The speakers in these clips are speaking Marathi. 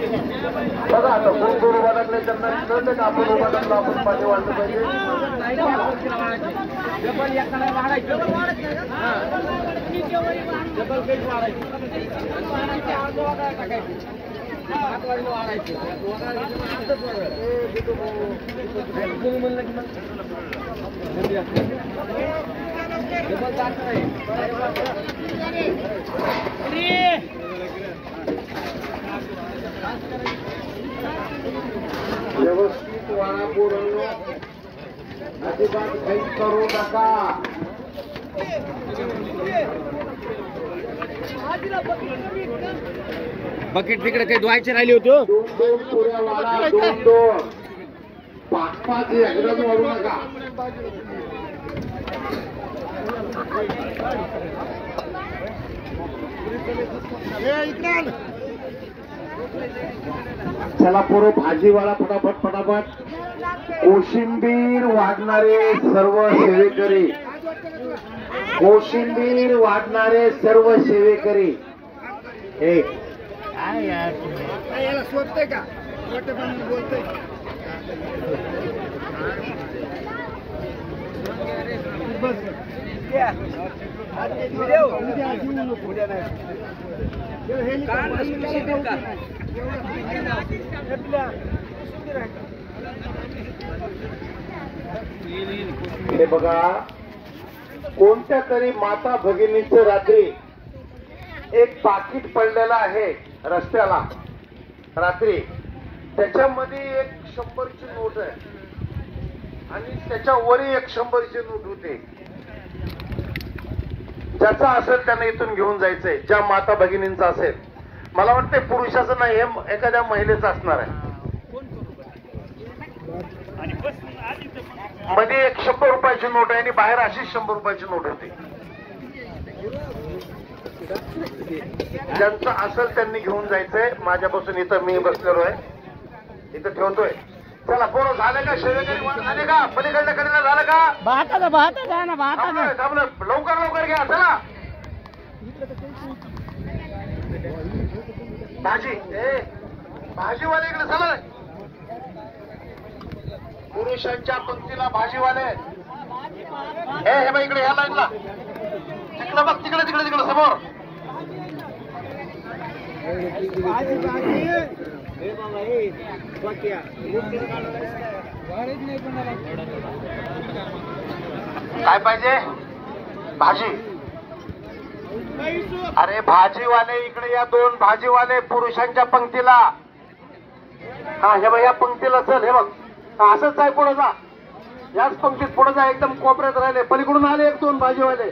बघा आता कोण कोण उभा टाकले त्यांना कळतं का आपण उभा टाकलं आपण पाणी वाढलं पाहिजे. व्यवस्थित वाळा पोरांनो, अजिबात काही करू नका. बकेट तिकडे काही धुवायचे राहिले होते. दोन दोन पुऱ्या वाळा, दोन दोन, पाच पाच एकदाच वाढू नका. चला पोरं भाजीवाला फटाफट फटाफट. कोशिंबीर वाढणारे सर्व सेवेकरी, कोशिंबीर वाढणारे सर्व सेवेकरी. हे याला शोधतंय का बोलतोय. हे बघा, कोणत्या तरी माता भगिनीचं रात्री एक पाकिट पडलेलं आहे रस्त्याला रात्री. त्याच्यामध्ये एक 100ची नोट आहे आणि त्याच्यावरही एक 100ची नोट होते. ज्याचा असेल त्याने इथून घेऊन जायचंय, ज्या माता भगिनींचा असेल. मला वाटतंय पुरुषाचं नाही, हे एखाद्या महिलेचं असणार आहे. मध्ये एक 100 रुपयाची नोट आहे आणि बाहेर अशीच 100 रुपयाची नोट होती. ज्यांचं असेल त्यांनी घेऊन जायचंय. माझ्यापासून इथं मी बसलेलो आहे, इथं ठेवतोय. चला पोरं झाले का? शेवेकरी झाले का? पलीकडल्या कडेला झालं का? थांबलं. लवकर लवकर घ्या. चला भाजी, भाजीवाले इकडे चला. पुरुषांच्या पंक्तीला भाजीवाले. हे बाई इकडे ह्या लाईनला, तिकडे बघ, तिकडे तिकडे तिकडे समोर. काय पाहिजे? भाजी. अरे भाजीवाले इकडे या. दोन भाजीवाले पुरुषांच्या पंक्तीला. हा हे बाई या पंक्तीला चल. हे बघ असंच आहे, पुढे जा. याच पंक्तीत पुढे जा. एकदम कोपऱ्यात राहिले. पलीकडून आले एक दोन भाजीवाले.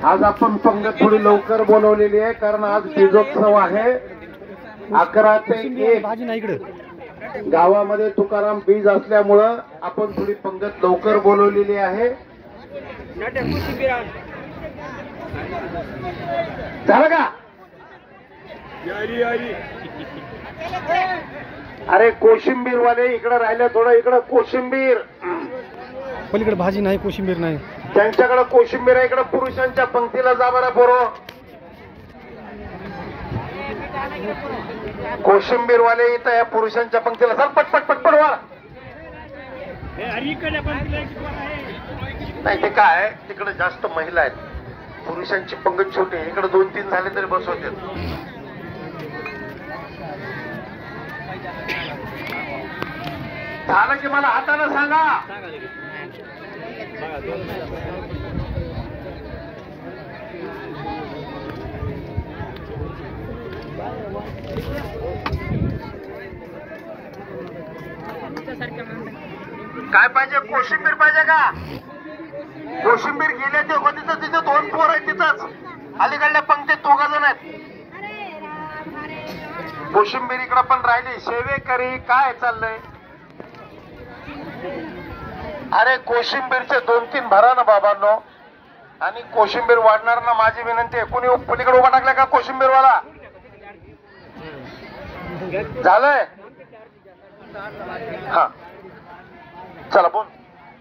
आज आपण पंगत थोडी लवकर बोलवलेली आहे कारण आज बीजोत्सव आहे. 11 ते 1 गावामध्ये तुकाराम बीज असल्यामुळं आपण थोडी पंगत लवकर बोलवलेली आहे. झालं का? अरे कोशिंबीर वाले इकडे राहिले. थोडं इकडं कोशिंबीर. पलीकडे भाजी नाही, कोशिंबीर नाही. त्यांच्याकडे कोशिंबीर आहे. इकडे पुरुषांच्या पंक्तीला जा बरं पोरं. कोशिंबीर वाले इथं या पुरुषांच्या पंक्तीला चल. पटपट पटपट वाढ. नाही ते काय, तिकडे जास्त महिला आहेत. पुरुषांची पंगत छोटी आहे. इकडे 2-3 झाले तरी बस होते. झालं की मला हाताने सांगा. काय पाहिजे? कोशिंबीर पाहिजे का? कोशिंबीर गेले ते तिथं तिथे 2 पोर आहेत. तिथंच अलीकडल्या पंक्तीत 2 जण आहेत. कोशिंबीर इकडं पण राहिली. सेवेकरी काय चाललंय? अरे कोशिंबीरचे 2-3 भरा ना बाबांनो. आणि कोशिंबीर वाढणार ना. माझी विनंती आहे. कुणी पलीकडे उभा टाकला का कोशिंबीरवाला? झालंय. हा चला बोल.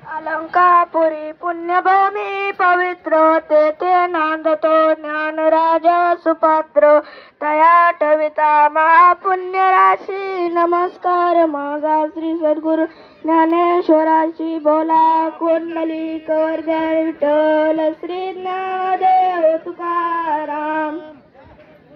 अलंकापुरी पुण्यभूमी पवित्र तेथे नांदतो ज्ञानराज सुपात्र तया ठविता महापुण्य राशी नमस्कार माझा श्री सद्गुरु ज्ञानेश्वराची बोला कुंडली कवर्धन विठ्ठल श्री ज्ञानदेव तुकाराम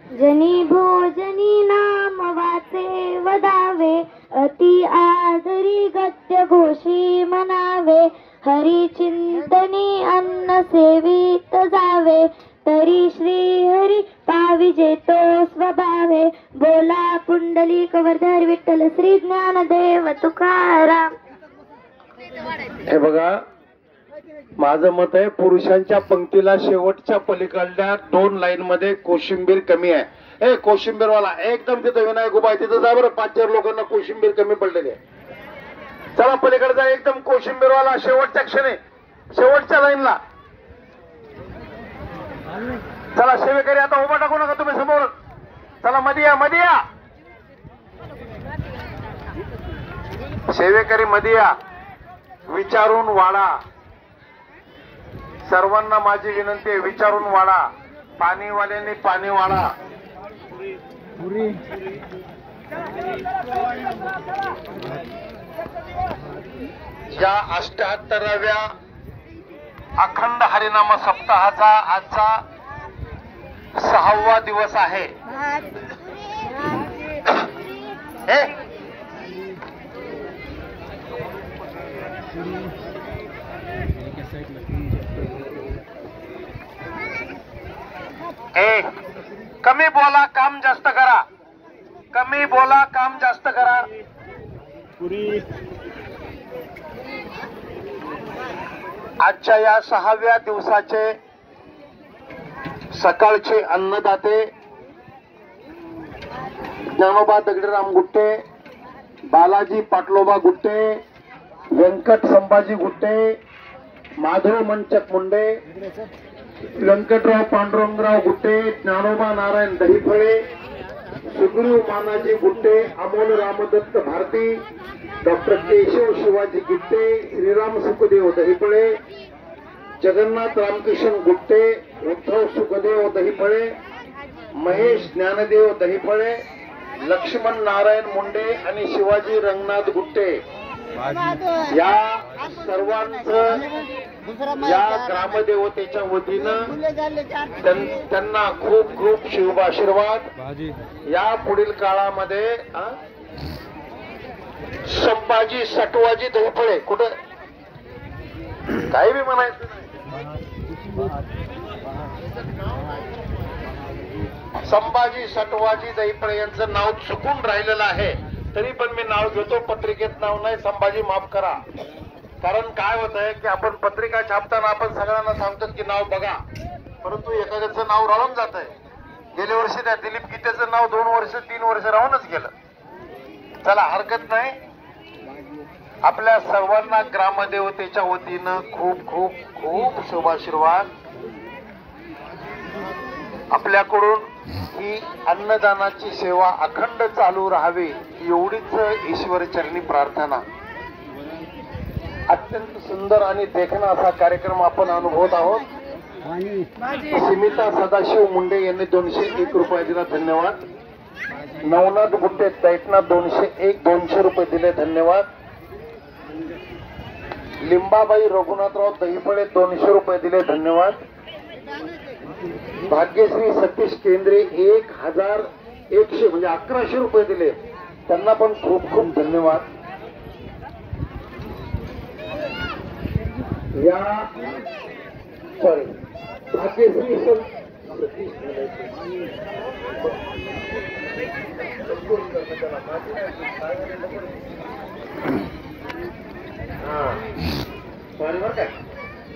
जनी भोजनी नाम वाचे वदावे अति आदरी गद्य घोषी म्हणावे हरी चिंतनी अन्न सेवित जावे तरी श्री हरी पाविजे तो स्वभावे बोला पुंडली कवर्धन विठ्ठल श्री ज्ञानदेव तुकाराम. हे बघा, माझं मत आहे पुरुषांच्या पंक्तीला शेवटच्या पलीकडल्या 2 लाईन मध्ये कोशिंबीर कमी आहे. कोशिंबीरवाला एकदम तिथं विनायक उभा आहे तिथं जा बरं. 5-4 लोकांना कोशिंबीर कमी पडलेली आहे. चला पलीकडे जा, एकदम कोशिंबीरवाला शेवटच्या क्षणी शेवटच्या लाईनला. चला सेवेकरी आता उभा टाकू नका तुम्ही समोर. चला मध्ये या, मध्ये या सेवेकरी, मध्ये या. विचारून वाढा. सर्वांना माझी विनंती आहे, विचारून वाढा. पाणीवाल्यांनी पाणी वाढा. या 78व्या अखंड हरिनाम सप्ताहाचा आजचा 6वा दिवस आहे. कमी बोला, काम जास्त करा. कमी बोला, काम जास्त करा. आजच्या या 6व्या दिवसाचे सकाळचे अन्नदाते ज्ञानोबा दगडीराम गुट्टे, बालाजी पाटलोबा गुट्टे, व्यंकट संभाजी गुट्टे, माधव मंचक मुंडे, व्यंकटराव पांडुरंगराव गुट्टे, ज्ञानोबा नारायण दहिफळे, सुग्रीव मानाजी गुट्टे, अमोल रामदत्त भारती, डॉक्टर केशव शिवाजी गुट्टे, श्रीराम सुखदेव दहिफळे, जगन्नाथ रामकिशन गुट्टे, उद्धव सुखदेव दहिफळे, महेश ज्ञानदेव दहिफळे, लक्ष्मण नारायण मुंडे आणि शिवाजी रंगनाथ गुट्टे या सर्वांचं या ग्रामदेवतेच्या वतीनं त्यांना खूप खूप शुभाशीर्वाद. या पुढील काळामध्ये संभाजी सटवाजी दहिफळे, कुठं काही बी म्हणायचं संभाजी सटवाजी दहिफळे यांचं नाव चुकून राहिलेलं आहे, तरी पण मी नाव घेतो. पत्रिकेत नाव नाही, संभाजी माफ करा. कारण काय होत आहे की आपण पत्रिका छापताना आपण सगळ्यांना सांगतो की नाव बघा, परंतु एखाद्याचं नाव राहून जात आहे. गेल्या वर्षी त्या दिलीप गीतेचं नाव 2 वर्ष 3 वर्ष राहूनच गेलं. चला हरकत नाही. आपल्या सर्वांना ग्रामदेवतेच्या वतीनं खूप खूप खूप शुभाशीर्वाद. आपल्याकडून ही अन्नदानाची सेवा अखंड चालू राहावी एवढीच ईश्वरचरणी प्रार्थना. अत्यंत सुंदर आणि देखणा असा कार्यक्रम आपण अनुभवत आहोत. स्मिता सदाशिव मुंडे यांनी 201 रुपये दिला, धन्यवाद. नवनाथ गुट्टे दैटना 200 रुपये दिले, धन्यवाद. लिंबाबाई रघुनाथराव दहिफळे 200 रुपये दिले, धन्यवाद. भाग्यश्री सतीश केंद्रे 1100 म्हणजे 1100 रुपये दिले, त्यांना पण खूप खूप धन्यवाद. या सॉरी भाग्यश्री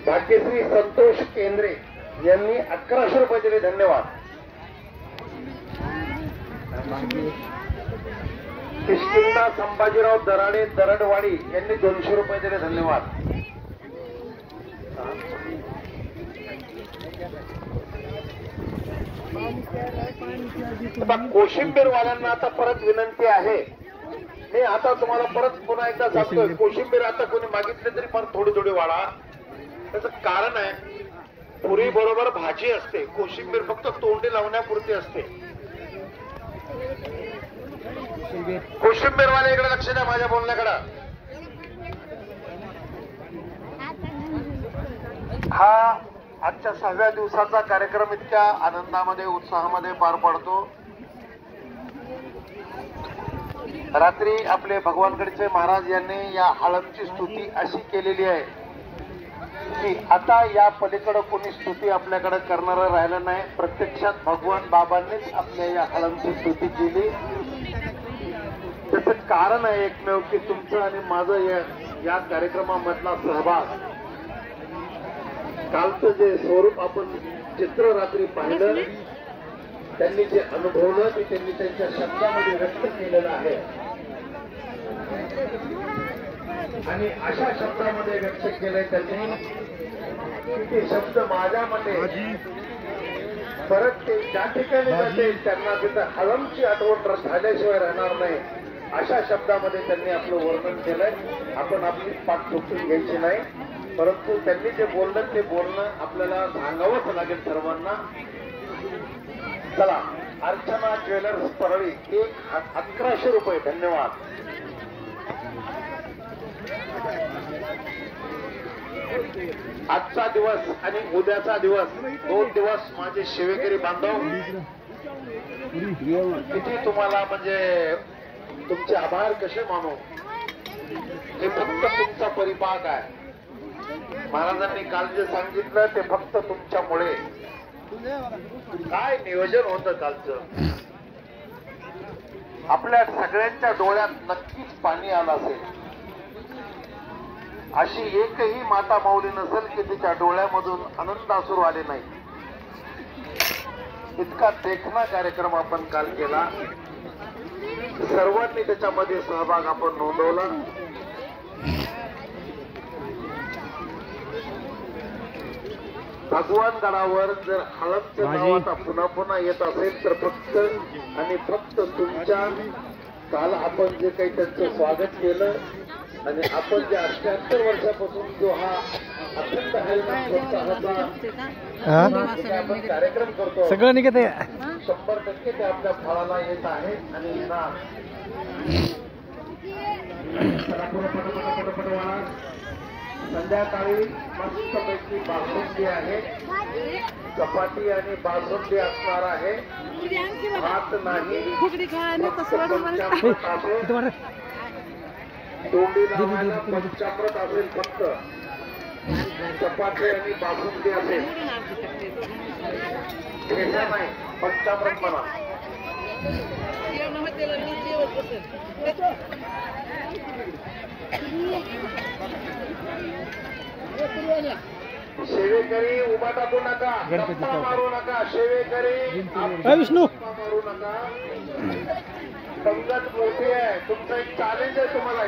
भाग्यश्री संतोष केंद्रे यांनी 1100 रुपये दिले, धन्यवाद. किष्किंदा संभाजीराव दराडे दरडवाडी यांनी 200 रुपये दिले, धन्यवाद. कोशिंबीरवाल्यांना आता परत विनंती आहे मी आता तुम्हाला परत पुन्हा एकदा सांगतोय, कोशिंबीर आता कोणी मागितले तरी फार थोडी थोडी वाढा. त्याचं कारण आहे, पुरी बरोबर भाजी असते, कोशिंबीर फक्त तोंडी लावण्यापुरती असते. कोशिंबीरवाले इकडे लक्ष द्या माझ्या बोलण्याकडे. हा आजच्या 6व्या दिवसाचा कार्यक्रम इतक्या आनंदामध्ये उत्साहामध्ये पार पडतो. रात्री आपले भगवानगडचे महाराज यांनी या हळदची स्तुती अशी केलेली आहे की आता या पलीकडे कोणी स्तुती आपल्याकडे करणारं राहिलं नाही. प्रत्यक्षात भगवान बाबांनीच आपल्या या हळदची स्तुती केली. त्याचं कारण आहे एकमेव की तुमचं आणि माझं या कार्यक्रमामधला सहभाग. कालचं जे स्वरूप आपण चित्र रात्री पाहिलं, त्यांनी जे अनुभवलं ते त्यांनी त्यांच्या शब्दामध्ये व्यक्त केलेलं आहे. आणि अशा शब्दामध्ये व्यक्त केलंय त्यांनी की ते शब्द माझ्यामध्ये परत ते ज्या ठिकाणी जाते त्यांना तिथं हळमची आठवण झाल्याशिवाय राहणार नाही. अशा शब्दामध्ये त्यांनी आपलं वर्णन केलंय. आपण आपली पाठ ठोकून घ्यायची नाही, परंतु त्यांनी जे बोललं ते बोलणं आपल्याला सांगावंच लागेल सर्वांना. चला, अर्चना ज्वेलर्स परळी 1100 रुपये. धन्यवाद. आजचा दिवस आणि उद्याचा दिवस, 2 दिवस माझे सेवेकरी बांधव, किती तुम्हाला म्हणजे तुमचे आभार कसे मानू. हे फक्त तुमचा परिपाक आहे. महाराजांनी काल जे सांगितलं ते फक्त तुमच्यामुळे. काय नियोजन होतं कालचं. आपल्या सगळ्यांच्या डोळ्यात नक्कीच पाणी आलं असेल. अशी एकही माता माऊली नसेल की तिच्या डोळ्यामधून आनंद अश्रू आले नाही. इतका देखणा कार्यक्रम आपण काल केला. सर्वांनी त्याच्यामध्ये सहभाग आपण नोंदवला. भगवान गडावर जर हळदचं नाव आता पुन्हा पुन्हा येत असेल तर फक्त आणि फक्त तुमच्या, काल आपण जे काही त्यांचं स्वागत केलं आणि आपण जे 78 वर्षापासून जो हा अखंड आपण कार्यक्रम करतो, सगळं निघत आहे. 100% ते आपल्या फळाला येत आहे. आणि संध्याकाळी मस्तपैकी बासुंदी आहे, चपाती आणि बासुंदी असणार आहे. भात नाही, तोंडी लावायला पंचामृत असेल, फक्त चपाती आणि बासुंदी असेल. ठेचा नाही, पंचामृत म्हणा. सेवेकरी उभा टाकू नका, गप्पा मारू नका. सेवेकरी विष्णू मारू नका. पंगत मोठी आहे. तुमचं एक चॅलेंज आहे तुम्हाला.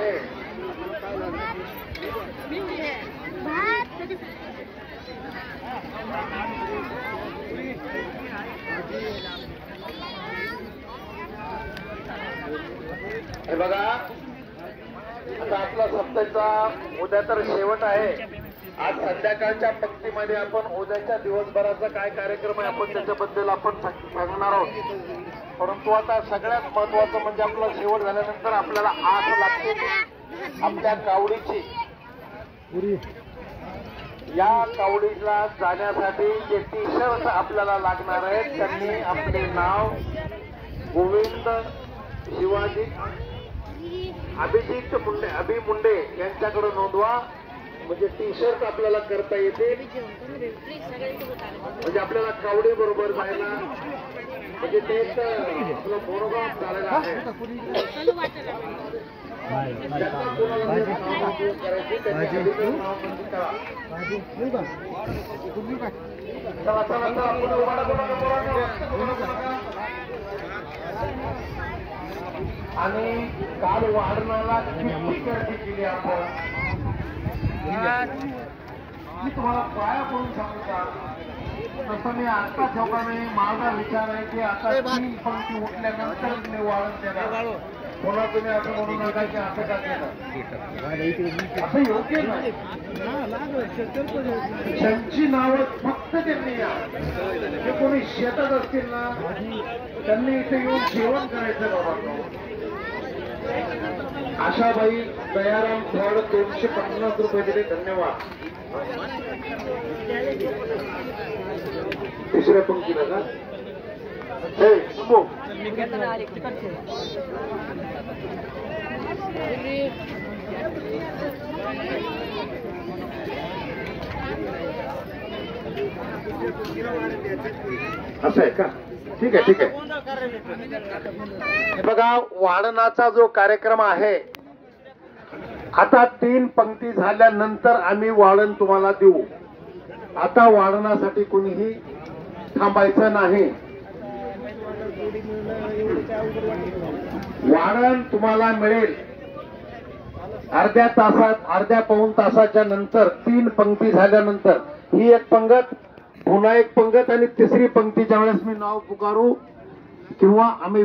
हे बघा, आता आपला सप्ताहाचा उद्या तर शेवट आहे. आज संध्याकाळच्या पंक्तीमध्ये आपण उद्याच्या दिवसभराचा काय कार्यक्रम आहे आपण त्याच्याबद्दल आपण सांगणार आहोत. परंतु आता सगळ्यात महत्वाचं म्हणजे आपला शेवट झाल्यानंतर आपल्याला आस लागते आपल्या कावडीची. या कावडीला जाण्यासाठी जे टी शर्ट आपल्याला लागणार आहेत त्यांनी आपले नाव गोविंद शिवाजी अभिजित मुंडे मुंडे यांच्याकडे नोंदवा. म्हणजे टी शर्ट आपल्याला करता येते. म्हणजे आपल्याला कावडी बरोबर जायला म्हणजे ते आपलं मोनोग्राफ झालेला आहे. आणि काल वाढणारा किती गर्दी केली आपण. मी तुम्हाला पाया करून सांगू का, तसं मी आता ठेवता माझा विचार आहे की आता 3 पंक्ती उठल्यानंतर मी वाढत देणार. पुन्हा तुम्ही असं म्हणू नका की असं का केलं असं योग्य नाही. ज्यांची नावं फक्त त्यांनी या जे कोणी शेतात असतील ना त्यांनी इथे येऊन जेवण करायचं बाबा. आशाबाई दयाराम फळ 250 रुपये दिले, धन्यवाद. तिसऱ्या पंक्तीला का हे सुबो असं आहे का? ठीक आहे ठीक आहे. हे बघा वाढणाचा जो कार्यक्रम आहे आता 3 पंक्ती झाल्यानंतर आम्ही वाढण तुम्हाला देऊ. आता वाढणासाठी कोणीही थांबायचं नाही. वाढण तुम्हाला मिळेल अर्ध्या तासात, अर्ध्या पाऊण तासाच्या नंतर. 3 पंक्ती झाल्यानंतर ही एक पंगत, पुन्हा एक पंगत आणि तिसरी पंक्तीच्या वेळेस मी नाव पुकारू किंवा आम्ही